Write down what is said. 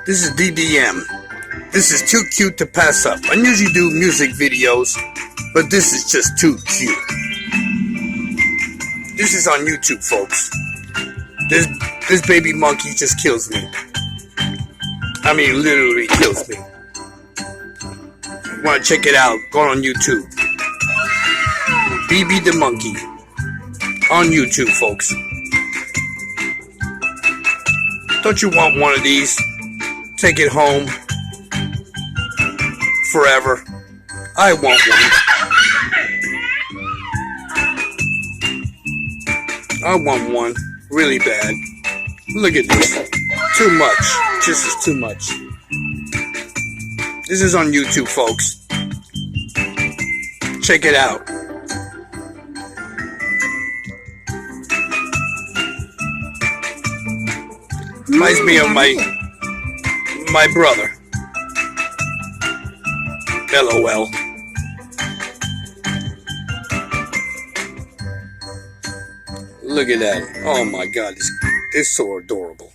This is DDM. This is too cute to pass up. I usually do music videos, but this is just too cute. This is on YouTube, folks. This baby monkey just kills me. I mean, literally kills me. If you want to check it out, go on YouTube. Bibi the monkey. On YouTube, folks. Don't you want one of these? Take it home. Forever. I want one. I want one. Really bad. Look at this. Too much. This is too much. This is on YouTube, folks. Check it out. Reminds me of my brother. LOL. Look at that. Oh my God, it's so adorable.